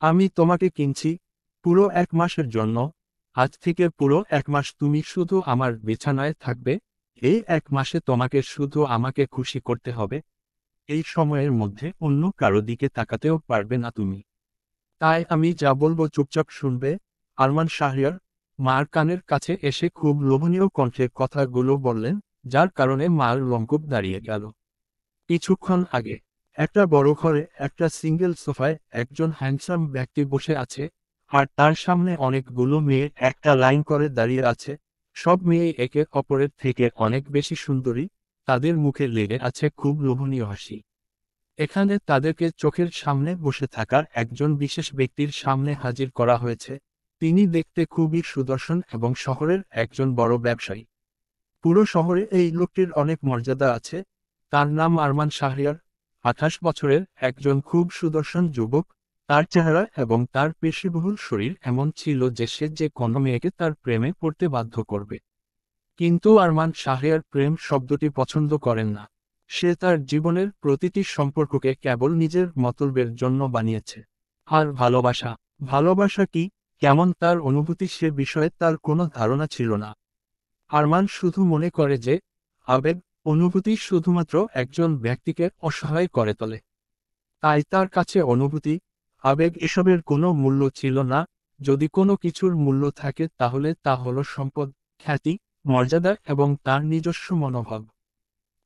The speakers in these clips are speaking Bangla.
আমি তোমাকে কিনছি পুরো 1 মাসের জন্য। আজ থেকে পুরো 1 মাস তুমি শুধু আমার বিছানায় থাকবে। এই 1 মাসে তোমাকে শুধু আমাকে খুশি করতে হবে। এই সময়ের মধ্যে অন্য কারো দিকে তাকাতেও পারবে না তুমি। তাই আমি যা বলবো চুপচাপ শুনবে। আরমান শাহরিয়ার মার কানের কাছে এসে খুব লোভনীয় কণ্ঠে কথাগুলো বললেন, যার কারণে মার লঙ্ঘব দাঁড়িয়ে গেল। কিছুক্ষণ আগে একটা বড় ঘরে একটা সিঙ্গেল সোফায় একজন হ্যান্ডসাম ব্যক্তি বসে আছে, আর তার সামনে অনেকগুলো মেয়ে একটা লাইন করে দাঁড়িয়ে আছে। সব মেয়ে একে অপরের থেকে অনেক বেশি সুন্দরী, তাদের মুখে লেগে আছে খুব লোভনীয় হাসি। এখানে তাদেরকে চোখের সামনে বসে থাকার একজন বিশেষ ব্যক্তির সামনে হাজির করা হয়েছে। তিনি দেখতে খুবই সুদর্শন এবং শহরের একজন বড় ব্যবসায়ী। পুরো শহরে এই লোকটির অনেক মর্যাদা আছে। তার নাম আরমান শাহরিয়ার। 28 বছরের একজন খুব সুদর্শন যুবক। তার চেহারা এবং তার পেশিবহুল শরীর এমন ছিল যে সে যে কোনো মেয়েকে তার প্রেমে পড়তে বাধ্য করবে। কিন্তু আরমান শাহরিয়ার প্রেম শব্দটি পছন্দ করেন না। সে তার জীবনের প্রতিটি সম্পর্ককে কেবল নিজের মতলবের জন্য বানিয়েছে। আর ভালোবাসা, ভালোবাসা কি, কেমন তার অনুভূতি সে বিষয়ে তার কোনো ধারণা ছিল না। আরমান শুধু মনে করে যে আবেগ, অনুভূতি শুধুমাত্র একজন ব্যক্তিকে অসহায় করে তোলে। তাই তার কাছে অনুভূতি, আবেগ এসবের কোনো মূল্য ছিল না। যদি কোনো কিছুর মূল্য থাকে তাহলে তা হলো সম্পদ, খ্যাতি, মর্যাদা এবং তার নিজস্ব মনোভাব।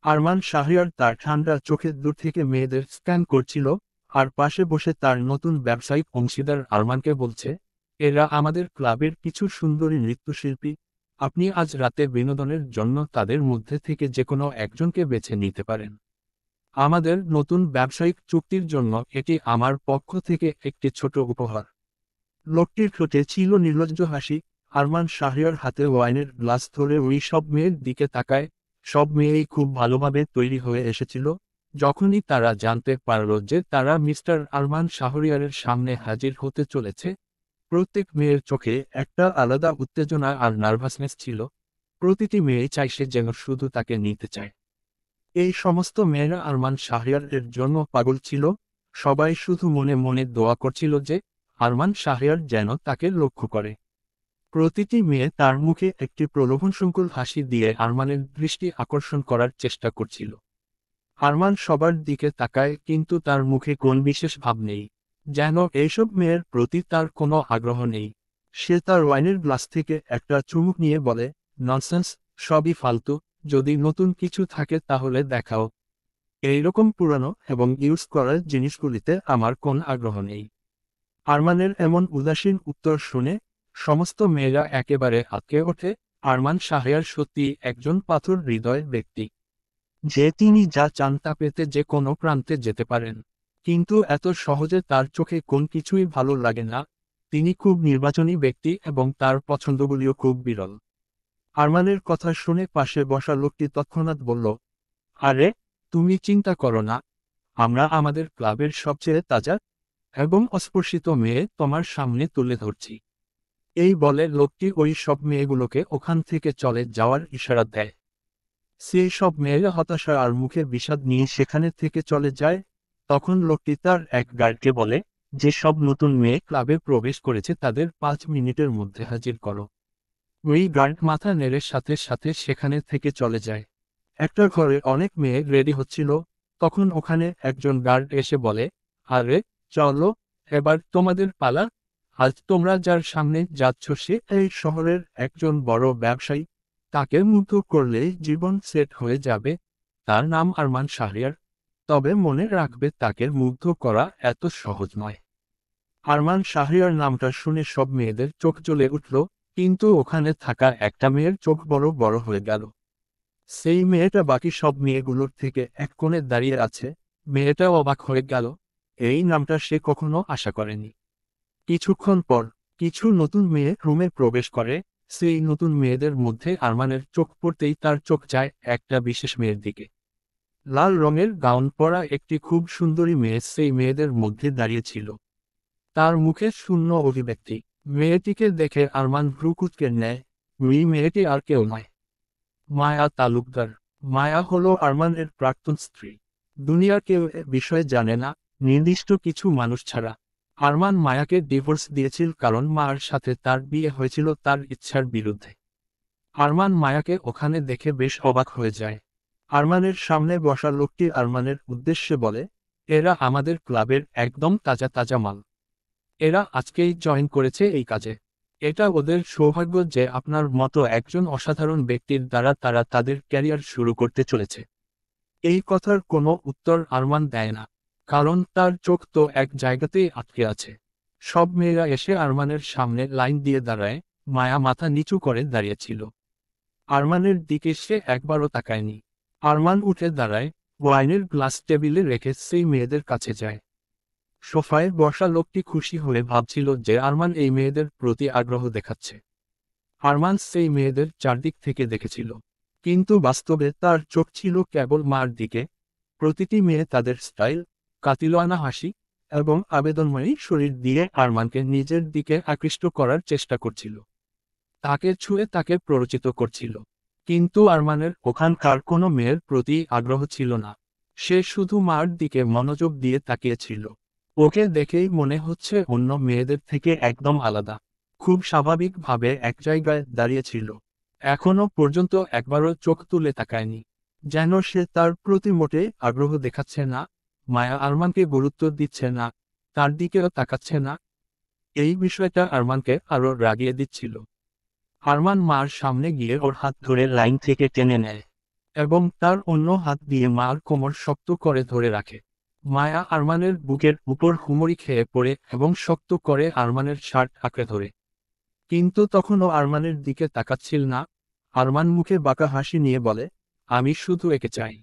আরমান শাহরিয়ার তার ঠান্ডা চোখে দূর থেকে মেয়েদের স্ক্যান করছিল, আর পাশে বসে তার নতুন ব্যবসায়িক অংশীদার আরমানকে বলছে, এরা আমাদের ক্লাবের কিছু সুন্দরী নৃত্যশিল্পী। আপনি আজ রাতে বিনোদনের জন্য তাদের মধ্যে থেকে যে কোনো একজনকে বেছে নিতে পারেন। আমাদের নতুন ব্যবসায়িক চুক্তির জন্য এটি আমার পক্ষ থেকে একটি ছোট উপহার। লোকটির ঠোঁটে ছিল নির্লজ্জ হাসি। আরমান শাহরিয়ার হাতে ওয়াইনের গ্লাস ধরে ওই সব মেয়ের দিকে তাকায়। সব মেয়েই খুব ভালোভাবে তৈরি হয়ে এসেছিল। যখনই তারা জানতে পারল যে তারা মিস্টার আরমান শাহরিয়ারের সামনে হাজির হতে চলেছে, প্রত্যেক মেয়ের চোখে একটা আলাদা উত্তেজনা আর নার্ভাসনেস ছিল। প্রতিটি মেয়ে চাইছে যেন শুধু তাকে নিতে চায়। এই সমস্ত মেয়েরা আরমান শাহরিয়ারের জন্য পাগল ছিল। সবাই শুধু মনে মনে দোয়া করছিল যে আরমান শাহরিয়ার যেন তাকে লক্ষ্য করে। প্রতিটি মেয়ে তার মুখে একটি প্রলোভনসংকুল হাসি দিয়ে আরমানের দৃষ্টি আকর্ষণ করার চেষ্টা করছিল। আরমান সবার দিকে তাকায় কিন্তু তার মুখে কোন বিশেষ ভাব নেই, যেন এইসব মেয়ের প্রতি তার কোনো আগ্রহ নেই। সে তার ওয়াইনের গ্লাস থেকে একটা চুমুক নিয়ে বলে, ননসেন্স, সবই ফালতু। যদি নতুন কিছু থাকে তাহলে দেখাও। এইরকম পুরানো এবং ইউজ করার জিনিসগুলিতে আমার কোন আগ্রহ নেই। আরমানের এমন উদাসীন উত্তর শুনে সমস্ত মেয়েরা একেবারে আঁতকে ওঠে। আরমান শাহরিয়ার সত্যি একজন পাথর হৃদয় ব্যক্তি, যে তিনি যা চান তা পেতে যে কোনো প্রান্তে যেতে পারেন। কিন্তু এত সহজে তার চোখে কোন কিছুই ভালো লাগে না। তিনি খুব নির্বাচনী ব্যক্তি এবং তার পছন্দগুলিও খুব বিরল। আরমানের কথা শুনে পাশে বসা লোকটি তৎক্ষণাৎ বলল, আরে, তুমি চিন্তা করো না, আমরা আমাদের ক্লাবের সবচেয়ে তাজা এবং অস্পর্শিত মেয়ে তোমার সামনে তুলে ধরছি। এই বলে লোকটি ওই সব মেয়েগুলোকে ওখান থেকে চলে যাওয়ার ইশারা দেয়। সেই সব মেয়েরা হতাশা আর মুখে বিষাদ নিয়ে সেখানে থেকে চলে যায়। তখন লোকটি তার এক গার্ডকে বলে, যে সব নতুন মেয়ে ক্লাবে প্রবেশ করেছে তাদের 5 মিনিটের মধ্যে হাজির করো। ওই গার্ড মাথা নেড়ে সাথে সাথে সেখানে থেকে চলে যায়। একটা ঘরে অনেক মেয়ে রেডি হচ্ছিল। তখন ওখানে একজন গার্ড এসে বলে, আরে, চলো, এবার তোমাদের পালা। আজ তোমরা যার সামনে যাচ্ছ সে এই শহরের একজন বড় ব্যবসায়ী। তাকে মুগ্ধ করলেই জীবন সেট হয়ে যাবে। তার নাম আরমান শাহরিয়ার। তবে মনে রাখবে তাকে মুগ্ধ করা এত সহজ নয়। আরমান শাহরিয়ার নামটা শুনে সব মেয়েদের চোখ জ্বলে উঠল, কিন্তু ওখানে থাকা একটা মেয়ের চোখ বড় বড় হয়ে গেল। সেই মেয়েটা বাকি সব মেয়েগুলোর থেকে এক কোণে দাঁড়িয়ে আছে। মেয়েটা অবাক হয়ে গেল। এই নামটা সে কখনো আশা করেনি। কিছুক্ষণ পর কিছু নতুন মেয়ে রুমে প্রবেশ করে। সেই নতুন মেয়েদের মধ্যে আরমানের চোখ পড়তেই তার চোখ যায় একটা বিশেষ মেয়ের দিকে। লাল রঙের গাউন পরা একটি খুব সুন্দরী মেয়ে সেই মেয়েদের মধ্যে দাঁড়িয়েছিল। তার মুখে শূন্য অভিব্যক্তি। মেয়েটিকে দেখে আরমান ভ্রু কুঁচকে নেয়। ওই মেয়েটি আর কেউ নয়, মায়া তালুকদার। মায়া হলো আরমানের প্রাক্তন স্ত্রী। দুনিয়ার কেউ এ বিষয়ে জানে না, নির্দিষ্ট কিছু মানুষ ছাড়া। আরমান মায়াকে ডিভোর্স দিয়েছিল কারণ মার সাথে তার বিয়ে হয়েছিল তার ইচ্ছার বিরুদ্ধে। আরমান মায়াকে ওখানে দেখে বেশ অবাক হয়ে যায়। আরমানের সামনে বসা লোকটি আরমানের উদ্দেশ্যে বলে, এরা আমাদের ক্লাবের একদম তাজা তাজা মাল। এরা আজকেই জয়েন করেছে এই কাজে। এটা ওদের সৌভাগ্য যে আপনার মতো একজন অসাধারণ ব্যক্তির দ্বারা তারা তাদের ক্যারিয়ার শুরু করতে চলেছে। এই কথার কোনো উত্তর আরমান দেয় না, কারণ তার চোখ তো এক জায়গাতেই আটকে আছে। সব মেয়েরা এসে আরমানের সামনে লাইন দিয়ে দাঁড়ায়, মায়া মাথা নিচু করে দাঁড়িয়েছিল। আরমানের দিকে সে একবারও তাকায়নি। আরমান উঠে দাঁড়ায়, ওয়াইনের গ্লাস টেবিলে রেখে সেই মেয়েদের কাছে যায়। সোফায় বসা লোকটি খুশি হয়ে ভাবছিল যে আরমান এই মেয়েদের প্রতি আগ্রহ দেখাচ্ছে। আরমান সেই মেয়েদের চারদিক থেকে দেখেছিল, কিন্তু বাস্তবে তার চোখ ছিল কেবল মার দিকে। প্রতিটি মেয়ে তাদের স্টাইল, কাতিলানা হাসি এবং আবেদনময়ী শরীর দিয়ে আরমানকে নিজের দিকে আকৃষ্ট করার চেষ্টা করছিল। তাকে ছুঁয়ে তাকে প্ররোচিত করছিল। কিন্তু আরমানের ওখানকার কোনো মেয়ের প্রতি আগ্রহ ছিল না। সে শুধু মার দিকে মনোযোগ দিয়ে তাকিয়েছিল। ওকে দেখেই মনে হচ্ছে অন্য মেয়েদের থেকে একদম আলাদা। খুব স্বাভাবিকভাবে এক জায়গায় দাঁড়িয়েছিল। এখনো পর্যন্ত একবারও চোখ তুলে তাকায়নি, যেন সে তার প্রতি মোটে আগ্রহ দেখাচ্ছে না। মায়া আরমানকে গুরুত্ব দিচ্ছে না, তার দিকেও তাকাচ্ছে না। এই বিষয়টা আরমানকে আরো রাগিয়ে দিচ্ছিল। আরমান মার সামনে গিয়ে ওর হাত ধরে লাইন থেকে টেনে নেয় এবং তার অন্য হাত দিয়ে মার কোমর শক্ত করে ধরে রাখে। মায়া আরমানের বুকের উপর হুমড়ি খেয়ে পড়ে এবং শক্ত করে আরমানের শার্ট আঁকড়ে ধরে। কিন্তু তখনও আরমানের দিকে তাকাচ্ছিল না। আরমান মুখে বাঁকা হাসি নিয়ে বলে, আমি শুধু একে চাই।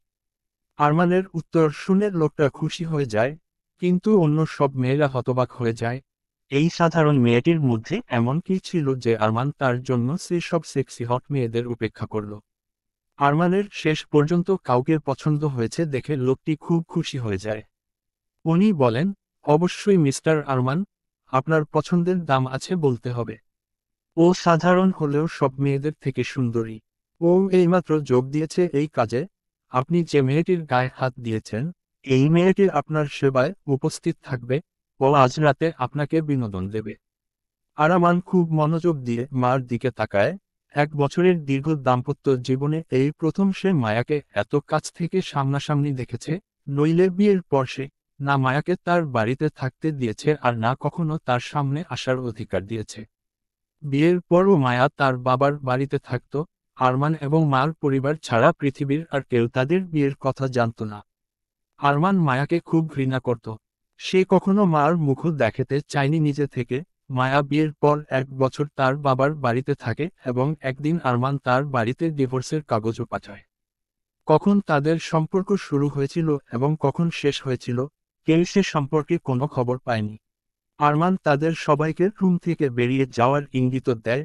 আরমানের উত্তর শুনে লোকটা খুশি হয়ে যায়, কিন্তু অন্য সব মেয়েরা হতবাক হয়ে যায়। এই সাধারণ মেয়েটির মধ্যে এমন কি ছিল যে আরমান তার জন্য সেসব সেক্সি হট মেয়েদের উপেক্ষা করল। আরমানের শেষ পর্যন্ত কাউকে পছন্দ হয়েছে দেখে লোকটি খুব খুশি হয়ে যায়। উনি বলেন, অবশ্যই মিস্টার আরমান, আপনার পছন্দের দাম আছে বলতে হবে। ও সাধারণ হলেও সব মেয়েদের থেকে সুন্দরী। ও এইমাত্র যোগ দিয়েছে এই কাজে। আপনি যে মেয়েটির গায়ে হাত দিয়েছেন, এই মেয়েটি আপনার সেবায় উপস্থিত থাকবে। ও আজ রাতে আপনাকে বিনোদন দেবে। আরমান খুব মনোযোগ দিয়ে মার দিকে তাকায়। 1 বছরের দীর্ঘ দাম্পত্য জীবনে এই প্রথম সে মায়াকে এত কাছ থেকে সামনাসামনি দেখেছে। নইলে বিয়ের পর সে না মায়াকে তার বাড়িতে থাকতে দিয়েছে আর না কখনো তার সামনে আসার অধিকার দিয়েছে। বিয়ের পরও মায়া তার বাবার বাড়িতে থাকত। আরমান এবং মার পরিবার ছাড়া পৃথিবীর আর কেউ তাদের বিয়ের কথা জানত না। আরমান মায়াকে খুব ঘৃণা করত। সে কখনো মার মুখও দেখাতে চায়নি নিজে থেকে। মায়া বিয়ের পর 1 বছর তার বাবার বাড়িতে থাকে এবং একদিন আরমান তার বাড়িতে ডিভোর্সের কাগজও পাঠায়। কখন তাদের সম্পর্ক শুরু হয়েছিল এবং কখন শেষ হয়েছিল, কেউ সে সম্পর্কে কোনো খবর পায়নি। আরমান তাদের সবাইকে রুম থেকে বেরিয়ে যাওয়ার ইঙ্গিত দেয়,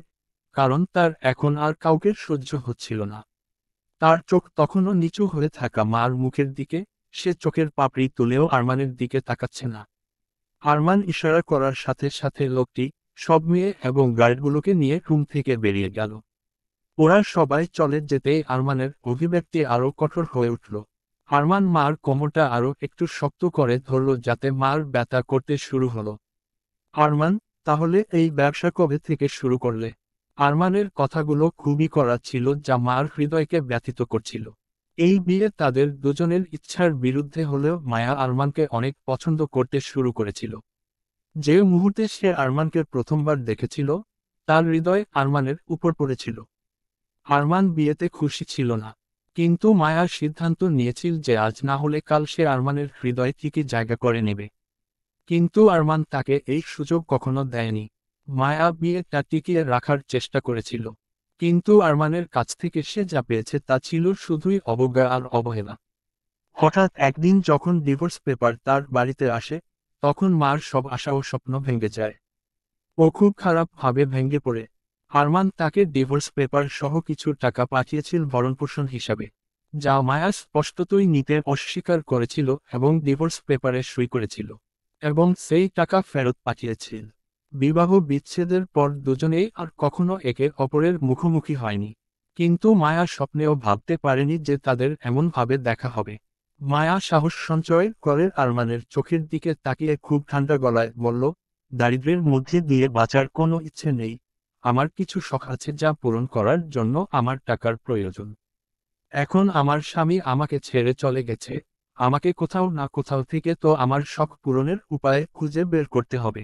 কারণ তার এখন আর কাউকে সহ্য হচ্ছিল না। তার চোখ তখনও নিচু হয়ে থাকা মার মুখের দিকে। সে চোখের পাপড়ি তুলেও আরমানের দিকে তাকাচ্ছে না। আরমান ইশারা করার সাথে সাথে লোকটি সব মেয়ে এবং গার্ডগুলোকে নিয়ে রুম থেকে বেরিয়ে গেল। ওরা সবাই চলে যেতেই আরমানের অভিব্যক্তি আরও কঠোর হয়ে উঠল। আরমান মার কোমরটা আরও একটু শক্ত করে ধরল যাতে মার ব্যথা করতে শুরু হলো। আরমান, তাহলে এই ব্যবসা কবে থেকে শুরু করলে? আরমানের কথাগুলো খুবই কড়া ছিল, যা মার হৃদয়কে ব্যথিত করছিল। এই বিয়ে তাদের দুজনের ইচ্ছার বিরুদ্ধে হলেও মায়া আরমানকে অনেক পছন্দ করতে শুরু করেছিল। যে মুহূর্তে সে আরমানকে প্রথমবার দেখেছিল, তার হৃদয় আরমানের উপর পড়েছিল। আরমান বিয়েতে খুশি ছিল না, কিন্তু মায়া সিদ্ধান্ত নিয়েছিল যে আজ না হলে কাল সে আরমানের হৃদয় ঠিকই জায়গা করে নেবে। কিন্তু আরমান তাকে এই সুযোগ কখনো দেয়নি। মায়া বিয়েটা টিকিয়ে রাখার চেষ্টা করেছিল, কিন্তু আরমানের কাছ থেকে সে যা পেয়েছে তা ছিল শুধুই অবজ্ঞা আর অবহেলা। হঠাৎ একদিন যখন ডিভোর্স পেপার তার বাড়িতে আসে, তখন মার সব আশা ও স্বপ্ন ভেঙে যায়। ও খুব খারাপভাবে ভেঙে পড়ে। আরমান তাকে ডিভোর্স পেপার সহ কিছু টাকা পাঠিয়েছিল ভরণপোষণ হিসাবে, যা মায়া স্পষ্টতই নিতে অস্বীকার করেছিল এবং ডিভোর্স পেপারে সই করেছিল এবং সেই টাকা ফেরত পাঠিয়েছিল। বিবাহ বিচ্ছেদের পর দুজনেই আর কখনো একে অপরের মুখোমুখি হয়নি, কিন্তু মায়া স্বপ্নেও ভাবতে পারেনি যে তাদের এমনভাবে দেখা হবে। মায়া সাহস সঞ্চয় করে আরমানের চোখের দিকে তাকিয়ে খুব ঠান্ডা গলায় বলল, দারিদ্র্যের মধ্যে দিয়ে বাঁচার কোনো ইচ্ছে নেই। আমার কিছু শখ আছে যা পূরণ করার জন্য আমার টাকার প্রয়োজন। এখন আমার স্বামী আমাকে ছেড়ে চলে গেছে, আমাকে কোথাও না কোথাও থেকে তো আমার শখ পূরণের উপায় খুঁজে বের করতে হবে।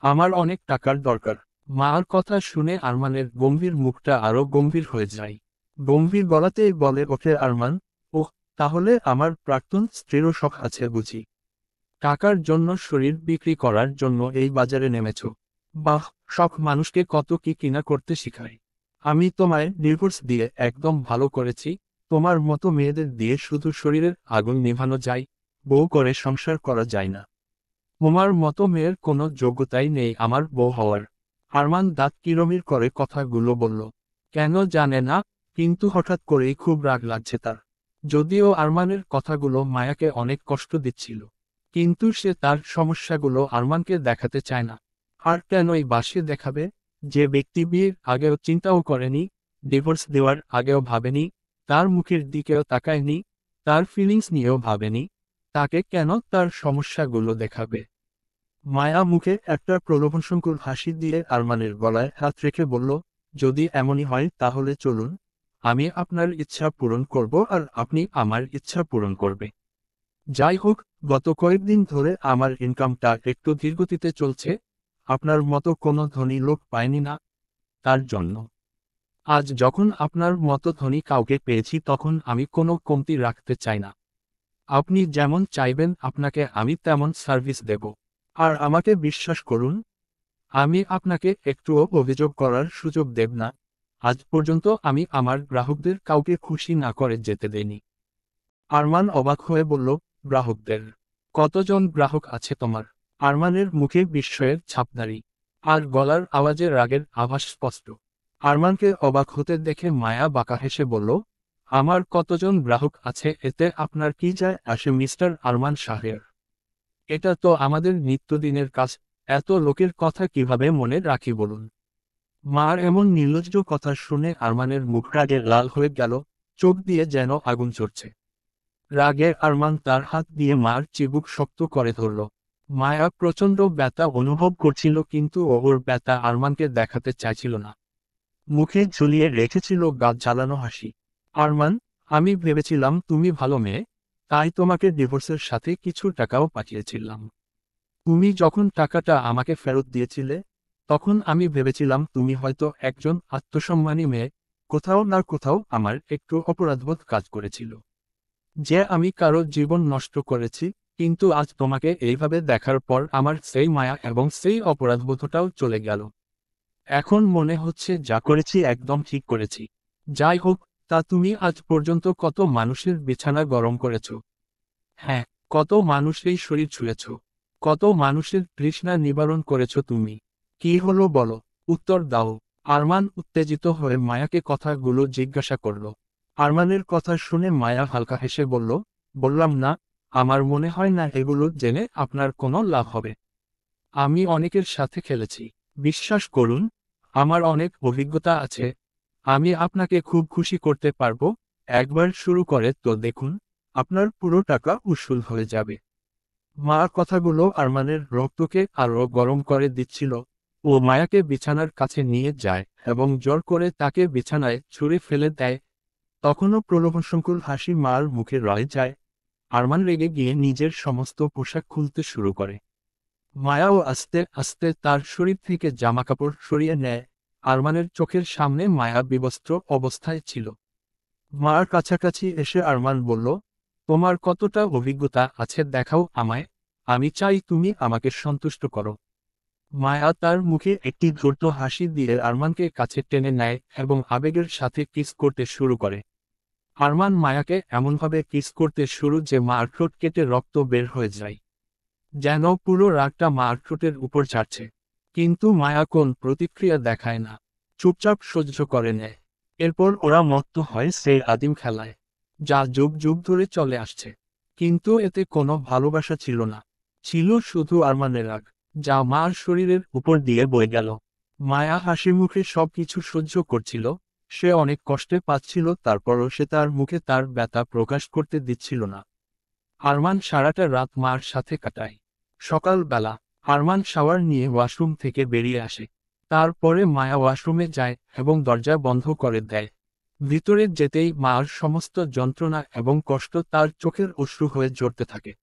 আমার অনেক টাকার দরকার। মার কথা শুনে আরমানের গম্ভীর মুখটা আরো গম্ভীর হয়ে যায়। গম্ভীর গলাতেই বলে ওঠে আরমান, ওহ, তাহলে আমার প্রাক্তন স্ত্রীরও শখ আছে বুঝি। টাকার জন্য শরীর বিক্রি করার জন্য এই বাজারে নেমেছ। বাহ, শখ মানুষকে কত কি কিনা করতে শিখায়। আমি তোমায় ডিভোর্স দিয়ে একদম ভালো করেছি। তোমার মতো মেয়েদের দিয়ে শুধু শরীরের আগুন নেভানো যায়, বউ করে সংসার করা যায় না। তোমার মতো মেয়ের কোনো যোগ্যতাই নেই আমার বউ হওয়ার। আরমান দাঁত কিরমির করে কথাগুলো বলল। কেন জানে না, কিন্তু হঠাৎ করেই খুব রাগ লাগছে তার। যদিও আরমানের কথাগুলো মায়াকে অনেক কষ্ট দিচ্ছিল, কিন্তু সে তার সমস্যাগুলো আরমানকে দেখাতে চায় না। আর কেনই বা সে দেখাবে? যে ব্যক্তি বিয়ের আগেও চিন্তাও করেনি, ডিভোর্স দেওয়ার আগেও ভাবেনি, তার মুখের দিকেও তাকায়নি, তার ফিলিংস নিয়েও ভাবেনি, তাকে কেন তার সমস্যাগুলো দেখাবে? মায়া মুখে একটা প্রলোভনসংকুল হাসি দিয়ে আরমানের গলায় হাত রেখে বলল, যদি এমনই হয় তাহলে চলুন, আমি আপনার ইচ্ছা পূরণ করব আর আপনি আমার ইচ্ছা পূরণ করবে। যাই হোক, গত কয়েকদিন ধরে আমার ইনকামটা একটু ধীরগতিতে চলছে, আপনার মতো কোনো ধনী লোক পাইনি না, তার জন্য। আজ যখন আপনার মতো ধনী কাউকে পেয়েছি তখন আমি কোনো কমতি রাখতে চাই না। আপনি যেমন চাইবেন আপনাকে আমি তেমন সার্ভিস দেব। আর আমাকে বিশ্বাস করুন, আমি আপনাকে একটুও অভিযোগ করার সুযোগ দেব না। আজ পর্যন্ত আমি আমার গ্রাহকদের কাউকে খুশি না করে যেতে দেইনি। আরমান অবাক হয়ে বলল, গ্রাহকদের? কতজন গ্রাহক আছে তোমার? আরমানের মুখে বিস্ময়ের ছাপদারি, আর গলার আওয়াজে রাগের আভাস স্পষ্ট। আরমানকে অবাক হতে দেখে মায়া বাঁকা হেসে বলল, আমার কতজন গ্রাহক আছে এতে আপনার কি যায় আসে মিস্টার আরমান সাহের? এটা তো আমাদের নিত্যদিনের কাজ, এত লোকের কথা কিভাবে মনে রাখি বলুন। মার এমন নির্লজ্জ কথা শুনে আরমানের মুখ রাগে লাল হয়ে গেল, চোখ দিয়ে যেন আগুন ঝরছে। রাগে আরমান তার হাত দিয়ে মার চিবুক শক্ত করে ধরল। মায়া প্রচণ্ড ব্যথা অনুভব করছিল কিন্তু ওর ব্যথা আরমানকে দেখাতে চাইছিল না। মুখে ঝুলিয়ে রেখেছিল গা জ্বালানো হাসি। আরমান, আমি ভেবেছিলাম তুমি ভালো মেয়ে, তাই তোমাকে ডিভোর্সের সাথে কিছু টাকাও পাঠিয়েছিলাম। তুমি যখন টাকাটা আমাকে ফেরত দিয়েছিলে, তখন আমি ভেবেছিলাম তুমি হয়তো একজন আত্মসম্মানী মেয়ে, কোথাও না কোথাও আমার একটু অপরাধবোধ কাজ করেছিল যে আমি কারো জীবন নষ্ট করেছি, কিন্তু আজ তোমাকে এইভাবে দেখার পর আমার সেই মায়া এবং সেই অপরাধবোধটাও চলে গেল। এখন মনে হচ্ছে যা করেছি একদম ঠিক করেছি। যাই হোক, তা তুমি আজ পর্যন্ত কত মানুষের বিছানা গরম করেছ? হ্যাঁ, কত মানুষের শরীর ছুঁয়েছ, কত মানুষের তৃষ্ণা নিবারণ করেছ তুমি। কি হলো বলো, উত্তর দাও। আরমান উত্তেজিত হয়ে মায়াকে কথাগুলো জিজ্ঞাসা করল। আরমানের কথা শুনে মায়া হালকা হেসে বলল, বললাম না, আমার মনে হয় না এগুলো জেনে আপনার কোনো লাভ হবে। আমি অনেকের সাথে খেলেছি, বিশ্বাস করুন, আমার অনেক অভিজ্ঞতা আছে। আমি আপনাকে খুব খুশি করতে পারবো। একবার শুরু করে তো দেখুন, আপনার পুরো টাকা উসুল হয়ে যাবে। মা কথাগুলো আরমানের রক্তকে আরো গরম করে দিচ্ছিল। ও মায়াকে বিছানার কাছে নিয়ে যায় এবং জোর করে তাকে বিছানায় ছুঁড়ে ফেলে দেয়। তখনও প্রলোভনসংকুল হাসি মার মুখে রয়ে যায়। আরমান রেগে গিয়ে নিজের সমস্ত পোশাক খুলতে শুরু করে। মায়াও আস্তে আস্তে তার শরীর থেকে জামাকাপড় সরিয়ে নেয়। আরমানের চোখের সামনে মায়া বিবস্ত্র অবস্থায় ছিল। মার কাছাকাছি এসে আরমান বলল, তোমার কতটা অভিজ্ঞতা আছে দেখাও আমায়, আমি চাই তুমি আমাকে সন্তুষ্ট করো। মায়া তার মুখে একটি দ্রুত হাসি দিয়ে আরমানকে কাছে টেনে নেয় এবং আবেগের সাথে কিস করতে শুরু করে। আরমান মায়াকে এমনভাবে কিস করতে শুরু যে মার ঠোঁট কেটে রক্ত বের হয়ে যায়, যেন পুরো রাগটা মার ঠোঁটের উপর ছাড়ছে। কিন্তু মায়া কোন প্রতিক্রিয়া দেখায় না, চুপচাপ সহ্য করে নেয়। এরপর ওরা মত্ত হয় সেই আদিম খেলায়, যা যুগ যুগ ধরে চলে আসছে। কিন্তু এতে কোনো ভালোবাসা ছিল না, ছিল শুধু আরমানের রাগ, যা মার শরীরের উপর দিয়ে বয়ে গেল। মায়া হাসি মুখে সবকিছু সহ্য করছিল, সে অনেক কষ্টে পাচ্ছিল, তারপরও সে তার মুখে তার ব্যথা প্রকাশ করতে দিচ্ছিল না। আরমান সারাটা রাত মার সাথে কাটায়। সকালবেলা আরমান শাওয়ার নিয়ে ওয়াশরুম থেকে বেরিয়ে আসে। তারপরে মায়া ওয়াশরুমে যায় এবং দরজা বন্ধ করে দেয়। ভিতরে যেতেই মার সমস্ত যন্ত্রণা এবং কষ্ট তার চোখের অশ্রু হয়ে ঝরতে থাকে।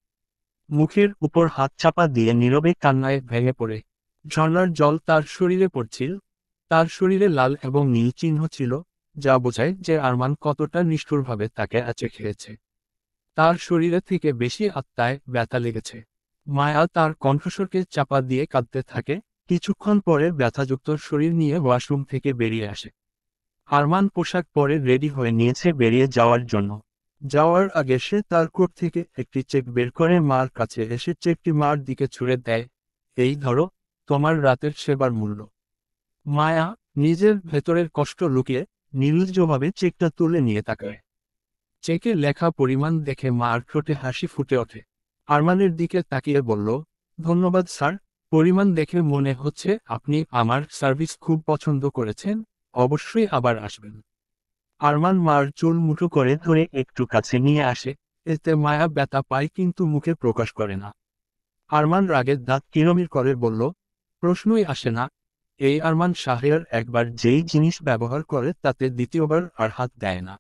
মুখের উপর হাত চাপা দিয়ে নীরবে কান্নায় ভেঙে পড়ে। ঝর্ণার জল তার শরীরে পড়ছিল। তার শরীরে লাল এবং নীল চিহ্ন ছিল, যা বোঝায় যে আরমান কতটা নিষ্ঠুরভাবে তাকে আঁচে খেয়েছে। তার শরীরে থেকে বেশি আত্মায় ব্যথা লেগেছে। মায়া তার কণ্ঠস্বরকে চাপা দিয়ে কাঁদতে থাকে। কিছুক্ষণ পরে ব্যথাযুক্ত শরীর নিয়ে ওয়াশরুম থেকে বেরিয়ে আসে। আরমান পোশাক পরে রেডি হয়ে নিয়েছে বেরিয়ে যাওয়ার জন্য। যাওয়ার আগে সে তার কোট থেকে একটি চেক বের করে মার কাছে এসে চেকটি মার দিকে ছুঁড়ে দেয়। এই ধরো, তোমার রাতের সেবার মূল্য। মায়া নিজের ভেতরের কষ্ট লুকিয়ে নির্লজ্জভাবে চেকটা তুলে নিয়ে তাকায়। চেকে লেখা পরিমাণ দেখে মার ঠোঁটে হাসি ফুটে ওঠে। আরমানের দিকে তাকিয়ে বলল, ধন্যবাদ স্যার। পরিমাণ দেখে মনে হচ্ছে আপনি আমার সার্ভিস খুব পছন্দ করেছেন। অবশ্যই আবার আসবেন। আরমান মার চুল মুঠো করে ধরে একটু কাছে নিয়ে আসে। এতে মায়া ব্যথা পায় কিন্তু মুখে প্রকাশ করে না। আরমান রাগের দাঁত কিরমির করে বলল, প্রশ্নই আসে না। এই আরমান শাহরিয়ার একবার যেই জিনিস ব্যবহার করে তাতে দ্বিতীয়বার আর হাত দেয় না।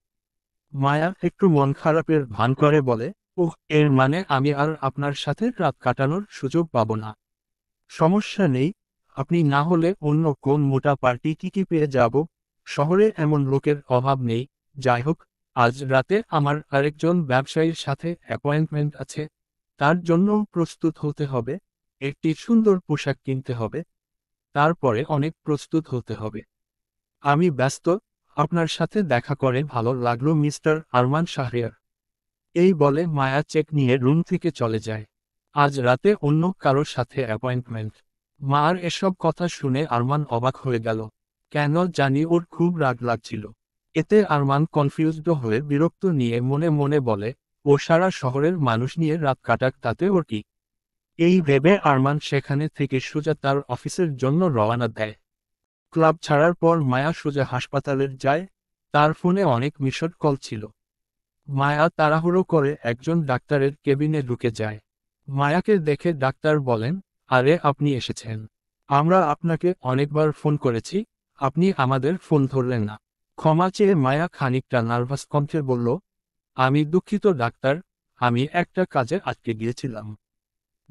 মায়া একটু মন খারাপের ভান করে বলে, ওহ, এর মানে আমি আর আপনার সাথে রাত কাটানোর সুযোগ পাব না। সমস্যা নেই, আপনি না হলে অন্য কোন মোটা পার্টি কি পেয়ে যাব। শহরে এমন লোকের অভাব নেই। যাই হোক, আজ রাতে আমার আরেকজন ব্যবসায়ীর সাথে অ্যাপয়েন্টমেন্ট আছে। তার জন্য প্রস্তুত হতে হবে। একটি সুন্দর পোশাক কিনতে হবে। তারপরে অনেক প্রস্তুত হতে হবে। আমি ব্যস্ত। আপনার সাথে দেখা করে ভালো লাগলো মিস্টার আরমান শাহরিয়ার। এই বলে মায়া চেক নিয়ে রুম থেকে চলে যায়। আজ রাতে অন্য কারোর সাথে অ্যাপয়েন্টমেন্ট। মার এসব কথা শুনে আরমান অবাক হয়ে গেল। কেন জানি ওর খুব রাগ লাগছিল। এতে আরমান কনফিউজড হয়ে বিরক্ত নিয়ে মনে মনে বলে, ও সারা শহরের মানুষ নিয়ে রাত কাটাক, তাতে ওর কি। এই ভেবে আরমান সেখানে থেকে সোজা তার অফিসের জন্য রওনা দেয়। ক্লাব ছাড়ার পর মায়া সোজা হাসপাতালের যায়। তার ফোনে অনেক মিসড কল ছিল। মায়া তাড়াহুড়ো করে একজন ডাক্তারের কেবিনে ঢুকে যায়। মায়াকে দেখে ডাক্তার বলেন, আরে আপনি এসেছেন। আমরা আপনাকে অনেকবার ফোন করেছি, আপনি আমাদের ফোন ধরলেন না। ক্ষমা চেয়ে মায়া খানিকটা নার্ভাস কণ্ঠে বলল, আমি দুঃখিত ডাক্তার, আমি একটা কাজে আটকে গিয়েছিলাম।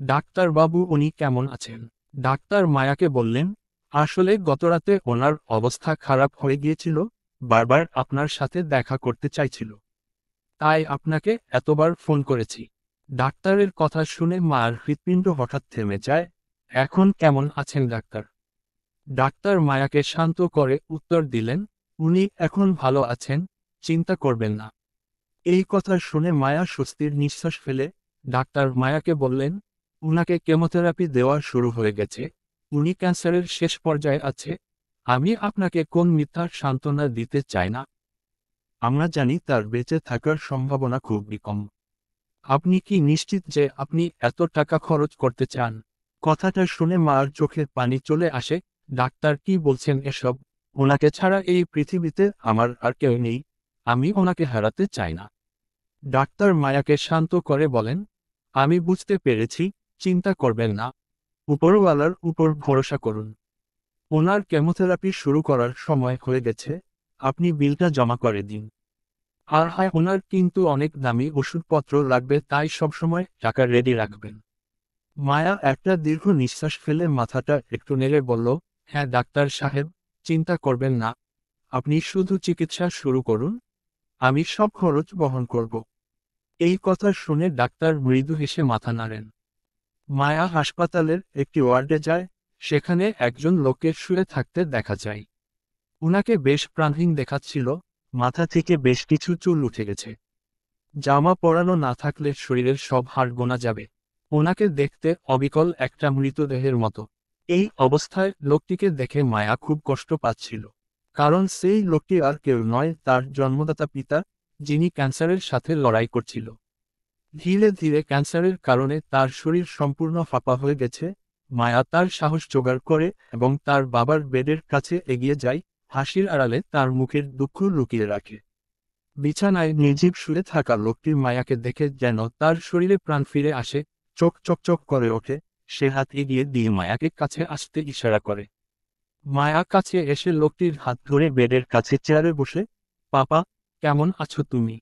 ডাক্তারবাবু, উনি কেমন আছেন? ডাক্তার মায়াকে বললেন, আসলে গতরাতে ওনার অবস্থা খারাপ হয়ে গিয়েছিল, বারবার আপনার সাথে দেখা করতে চাইছিল। তাই আপনাকে এতবার ফোন করেছি। ডাক্তারের কথা শুনে মার হৃৎপিণ্ড হঠাৎ থেমে যায়। এখন কেমন আছেন ডাক্তার? ডাক্তার মায়াকে শান্ত করে উত্তর দিলেন, উনি এখন ভালো আছেন, চিন্তা করবেন না। এই কথা শুনে মায়া স্বস্তির নিঃশ্বাস ফেলে। ডাক্তার মায়াকে বললেন, উনাকে কেমোথেরাপি দেওয়া শুরু হয়ে গেছে। উনি ক্যান্সারের শেষ পর্যায়ে আছে। আমি আপনাকে কোন মিথ্যার সান্ত্বনা দিতে চাই না। আমরা জানি তার বেঁচে থাকার সম্ভাবনা খুবই কম। আপনি কি নিশ্চিত যে আপনি এত টাকা খরচ করতে চান? কথাটা শুনে মার চোখে পানি চলে আসে। ডাক্তার কি বলছেন এসব? ওনাকে ছাড়া এই পৃথিবীতে আমার আর কেউ নেই। আমি ওনাকে হারাতে চাই না। ডাক্তার মায়াকে শান্ত করে বলেন, আমি বুঝতে পেরেছি, চিন্তা করবেন না। উপরওয়ালার উপর ভরসা করুন। ওনার কেমোথেরাপি শুরু করার সময় হয়ে গেছে। আপনি বিলটা জমা করে দিন। আর হ্যাঁ, ওনার কিন্তু অনেক দামি ওষুধপত্র লাগবে, তাই সবসময় টাকা রেডি রাখবেন। মায়া একটা দীর্ঘ নিঃশ্বাস ফেলে মাথাটা একটু নেড়ে বলল, হ্যাঁ ডাক্তার সাহেব, চিন্তা করবেন না। আপনি শুধু চিকিৎসা শুরু করুন। আমি সব খরচ বহন করব। এই কথা শুনে ডাক্তার মৃদু হেসে মাথা নাড়েন। মায়া হাসপাতালের একটি ওয়ার্ডে যায়। সেখানে একজন লোককে শুয়ে থাকতে দেখা যায়। উনাকে বেশ প্রাণহীন দেখাচ্ছিল। মাথা থেকে বেশ কিছু চুল উঠে গেছে। জামা পরানো না থাকলে শরীরের সব হাড় গোনা যাবে। ওনাকে দেখতে অবিকল একটা মৃতদেহের মতো। এই অবস্থায় লোকটিকে দেখে মায়া খুব কষ্ট পাচ্ছিল। কারণ সেই লোকটি আর কেউ নয়, তার জন্মদাতা পিতা, যিনি ক্যান্সারের সাথে লড়াই করছিল। ধীরে ধীরে ক্যান্সারের কারণে তার শরীর সম্পূর্ণ ফাঁপা হয়ে গেছে। মায়া তার সাহস জোগাড় করে এবং তার বাবার বেডের কাছে এগিয়ে যায়। হাসির আড়ালে তার মুখের দুঃখ লুকিয়ে রাখে। বিছানায় নির্জীব শুয়ে থাকা লোকটির মায়াকে দেখে যেন তার শরীরে প্রাণ ফিরে আসে। চোখ চকচক করে ওঠে। সে হাত এগিয়ে দিয়ে মায়াকে কাছে আসতে ইশারা করে। মায়া কাছে এসে লোকটির হাত ধরে বেডের কাছে চেয়ারে বসে, পাপা, কেমন আছো তুমি?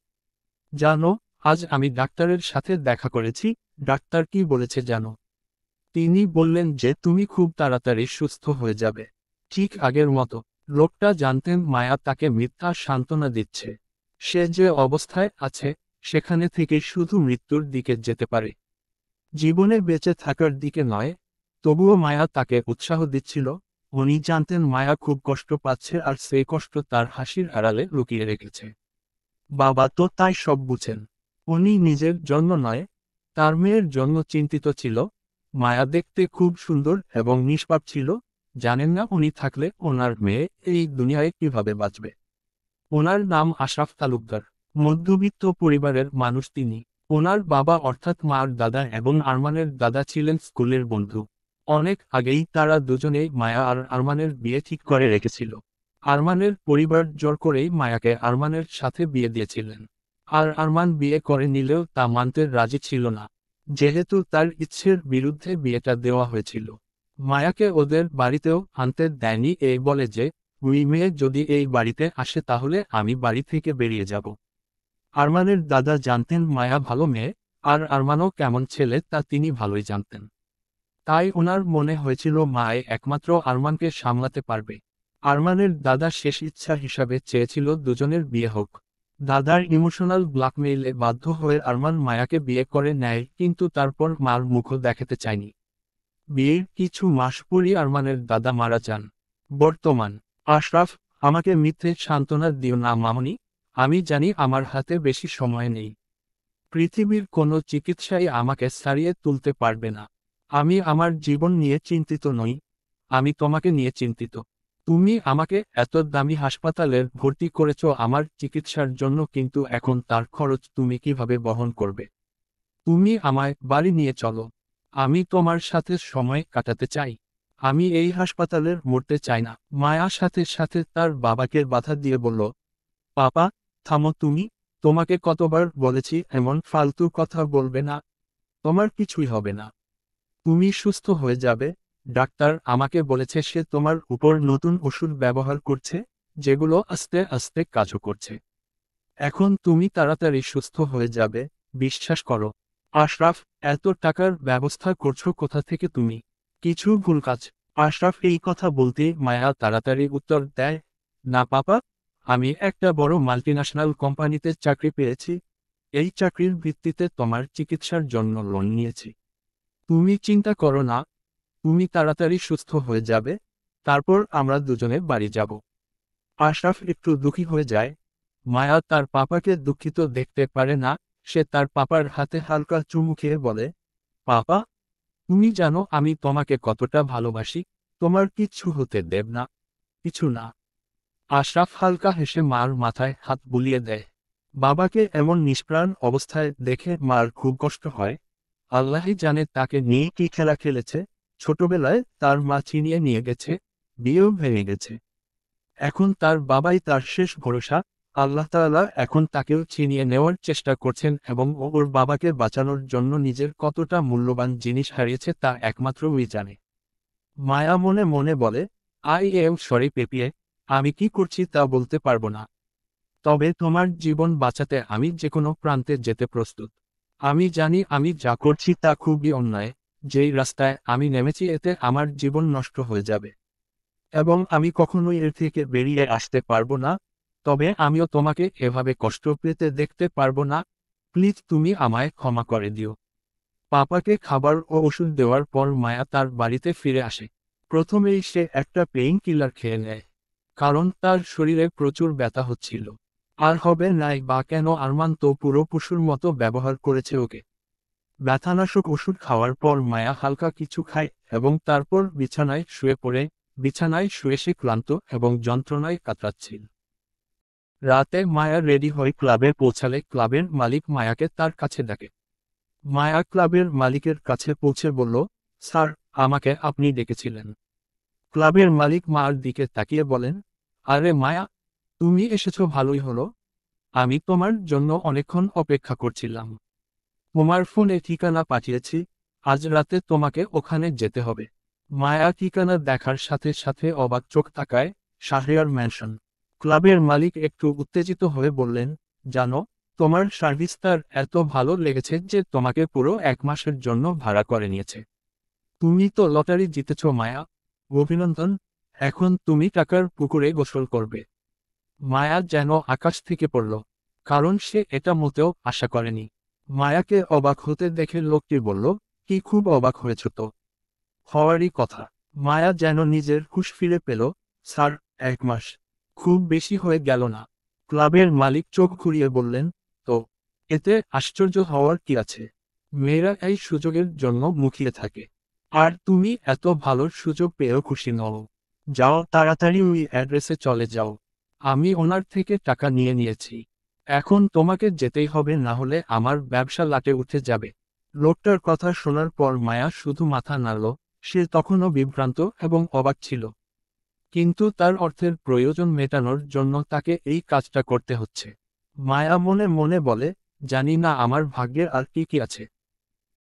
জানো, আজ আমি ডাক্তারের সাথে দেখা করেছি। ডাক্তার কি বলেছে জানো? তিনি বললেন যে তুমি খুব তাড়াতাড়ি সুস্থ হয়ে যাবে, ঠিক আগের মতো। লোকটা জানতেন মায়া তাকে মিথ্যা সান্ত্বনা দিচ্ছে। সে যে অবস্থায় আছে, সেখানে থেকে শুধু মৃত্যুর দিকে যেতে পারে, জীবনে বেঁচে থাকার দিকে নয়। তবুও মায়া তাকে উৎসাহ দিচ্ছিল। উনি জানতেন মায়া খুব কষ্ট পাচ্ছে আর সেই কষ্ট তার হাসির আড়ালে লুকিয়ে রেখেছে। বাবা তো তাই সব বুঝেন। উনি নিজের জন্য নয়, তার মেয়ের জন্য চিন্তিত ছিল। মায়া দেখতে খুব সুন্দর এবং নিষ্পাপ ছিল। জানেন না উনি থাকলে ওনার মেয়ে এই দুনিয়ায় কিভাবে বাঁচবে। ওনার নাম আশরাফ তালুকদার। মধ্যবিত্ত পরিবারের মানুষ তিনি। ওনার বাবা অর্থাৎ মার দাদা এবং আরমানের দাদা ছিলেন স্কুলের বন্ধু। অনেক আগেই তারা দুজনেই মায়া আর আরমানের বিয়ে ঠিক করে রেখেছিল। আরমানের পরিবার জোর করেই মায়াকে আরমানের সাথে বিয়ে দিয়েছিলেন। আর আরমান বিয়ে করে নিলেও তা মানতে রাজি ছিল না, যেহেতু তার ইচ্ছের বিরুদ্ধে বিয়েটা দেওয়া হয়েছিল। মায়াকে ওদের বাড়িতেও আনতে দেয়নি, এই বলে যে ওই মেয়ে যদি এই বাড়িতে আসে তাহলে আমি বাড়ি থেকে বেরিয়ে যাব। আরমানের দাদা জানতেন মায়া ভালো মেয়ে, আর আরমানও কেমন ছেলে তা তিনি ভালোই জানতেন। তাই ওনার মনে হয়েছিল মায় একমাত্র আরমানকে সামলাতে পারবে। আরমানের দাদা শেষ ইচ্ছা হিসাবে চেয়েছিল দুজনের বিয়ে হোক। দাদার ইমোশনাল ব্ল্যাকমেইলে বাধ্য হয়ে আরমান মায়াকে বিয়ে করে নেয়, কিন্তু তারপর মার মুখও দেখাতে চায়নি। বিয়ের কিছু মাস পরই আরমানের দাদা মারা যান। বর্তমান। আশরাফ, আমাকে মিথ্যে সান্ত্বনা দিও না মামনি। আমি জানি আমার হাতে বেশি সময় নেই। পৃথিবীর কোনো চিকিৎসাই আমাকে সারিয়ে তুলতে পারবে না। আমি আমার জীবন নিয়ে চিন্তিত নই, আমি তোমাকে নিয়ে চিন্তিত। তুমি আমাকে এত দামি হাসপাতালে ভর্তি করেছ আমার চিকিৎসার জন্য, কিন্তু এখন তার খরচ তুমি কিভাবে বহন করবে? তুমি আমায় বাড়ি নিয়ে চলো। আমি তোমার সাথে সময় কাটাতে চাই। আমি এই হাসপাতালের মরতে চাই না। মায়া সাথে সাথে তার বাবাকে বাধা দিয়ে বলল, পাপা, থামো তুমি। তোমাকে কতবার বলেছি এমন ফালতু কথা বলবে না। তোমার কিছুই হবে না। তুমি সুস্থ হয়ে যাবে। ডাক্তার আমাকে বলেছে সে তোমার উপর নতুন ওষুধ ব্যবহার করছে, যেগুলো আস্তে আস্তে কাজও করছে। এখন তুমি তাড়াতাড়ি সুস্থ হয়ে যাবে, বিশ্বাস করো। আশরাফ, এত টাকার ব্যবস্থা করছো কোথা থেকে তুমি? কিছু ভুল কাজ। আশরাফ এই কথা বলতে মায়া তাড়াতাড়ি উত্তর দেয়, না পাপা, আমি একটা বড় মাল্টিন্যাশনাল কোম্পানিতে চাকরি পেয়েছি। এই চাকরির ভিত্তিতে তোমার চিকিৎসার জন্য লোন নিয়েছি। তুমি চিন্তা করো না, তুমি তাড়াতাড়ি সুস্থ হয়ে যাবে, তারপর আমরা দুজনে বাড়ি যাব। আশরাফ একটু দুঃখী হয়ে যায়। মায়া তার পাপাকে দুঃখিত দেখতে পারে না। সে তার পাপার হাতে হালকা চুমু খেয়ে বলে, পাপা, তুমি জানো আমি তোমাকে কতটা ভালোবাসি। তোমার কিচ্ছু হতে দেব না, কিছু না। আশরাফ হালকা হেসে মার মাথায় হাত বুলিয়ে দেয়। বাবাকে এমন নিষ্প্রাণ অবস্থায় দেখে মার খুব কষ্ট হয়। আল্লাহই জানে তাকে নিয়ে কি খেলা খেলেছে। ছোটবেলায় তার মা ছিনিয়ে নিয়ে গেছে, বিয়েও ভেঙে গেছে। এখন তার বাবাই তার শেষ ভরসা। আল্লাহ তাআলা এখন তাকেও ছিনিয়ে নেওয়ার চেষ্টা করছেন এবং ওর বাবাকে বাঁচানোর জন্য নিজের কতটা মূল্যবান জিনিস হারিয়েছে তা একমাত্র ওই জানে। মায়া মনে মনে বলে, আই এম সরি পেপিয়ে, আমি কি করছি তা বলতে পারবো না। তবে তোমার জীবন বাঁচাতে আমি যেকোনো প্রান্তে যেতে প্রস্তুত। আমি জানি আমি যা করছি তা খুবই অন্যায়। যেই রাস্তায় আমি নেমেছি এতে আমার জীবন নষ্ট হয়ে যাবে, এবং আমি কখনোই এর থেকে বেরিয়ে আসতে পারবো না। তবে আমিও তোমাকে এভাবে কষ্ট পেতে দেখতে পারবো না। প্লিজ তুমি আমায় ক্ষমা করে দিও। পাপাকে খাবার ও ওষুধ দেওয়ার পর মায়া তার বাড়িতে ফিরে আসে। প্রথমেই সে একটা পেইন কিলার খেয়ে নেয়, কারণ তার শরীরে প্রচুর ব্যথা হচ্ছিল। আর হবে নাই বা কেন, আরমান তো পুরো পশুর মতো ব্যবহার করেছে ওকে। ব্যথানাশক ওষুধ খাওয়ার পর মায়া হালকা কিছু খায় এবং তারপর বিছানায় শুয়ে পড়ে। বিছানায় শুয়ে সে ক্লান্ত এবং যন্ত্রণায় কাতরাচ্ছিল। রাতে মায়া রেডি হয়ে ক্লাবে পৌঁছালে ক্লাবের মালিক মায়াকে তার কাছে ডাকে। মায়া ক্লাবের মালিকের কাছে পৌঁছে বলল, স্যার, আমাকে আপনি ডেকেছিলেন। ক্লাবের মালিক মার দিকে তাকিয়ে বলেন, আরে মায়া, তুমি এসেছো ভালোই হলো। আমি তোমার জন্য অনেকক্ষণ অপেক্ষা করছিলাম। তোমার ফোনে ঠিকানা পাঠিয়েছি, আজ রাতে তোমাকে ওখানে যেতে হবে। মায়া ঠিকানা দেখার সাথে সাথে অবাক চোখ তাকায়। শাহরিয়ার ম্যানশন। ক্লাবের মালিক একটু উত্তেজিত হয়ে বললেন, জানো, তোমার সার্ভিসটার এত ভালো লেগেছে যে তোমাকে পুরো 1 মাসের জন্য ভাড়া করে নিয়েছে। তুমি তো লটারি জিতেছ মায়া। অভিনন্দন। এখন তুমি টাকার পুকুরে গোসল করবে। মায়া যেন আকাশ থেকে পড়ল, কারণ সে এটা মোটেও আশা করেনি। মায়াকে অবাক হতে দেখে লোকটি বলল, কি খুব অবাক হয়েছ তো? হওয়ারই কথা। মায়া যেন নিজের হুঁশ ফিরে পেল। স্যার, 1 মাস খুব বেশি হয়ে গেল না? ক্লাবের মালিক চোখ ঘুরিয়ে বললেন, তো এতে আশ্চর্য হওয়ার কি আছে? মেয়েরা এই সুযোগের জন্য মুখিয়ে থাকে। আর তুমি এত ভালো সুযোগ পেয়েও খুশি নও। যাও তাড়াতাড়ি ওই অ্যাড্রেসে চলে যাও। আমি ওনার থেকে টাকা নিয়ে নিয়েছি। এখন তোমাকে যেতেই হবে, না হলে আমার ব্যবসা লাটে উঠে যাবে। লোকটার কথা শোনার পর মায়া শুধু মাথা নাড়ল। সে তখনও বিভ্রান্ত এবং অবাক ছিল। কিন্তু তার অর্থের প্রয়োজন মেটানোর জন্য তাকে এই কাজটা করতে হচ্ছে। মায়া মনে মনে বলে, জানি না আমার ভাগ্যের আর কি কি আছে।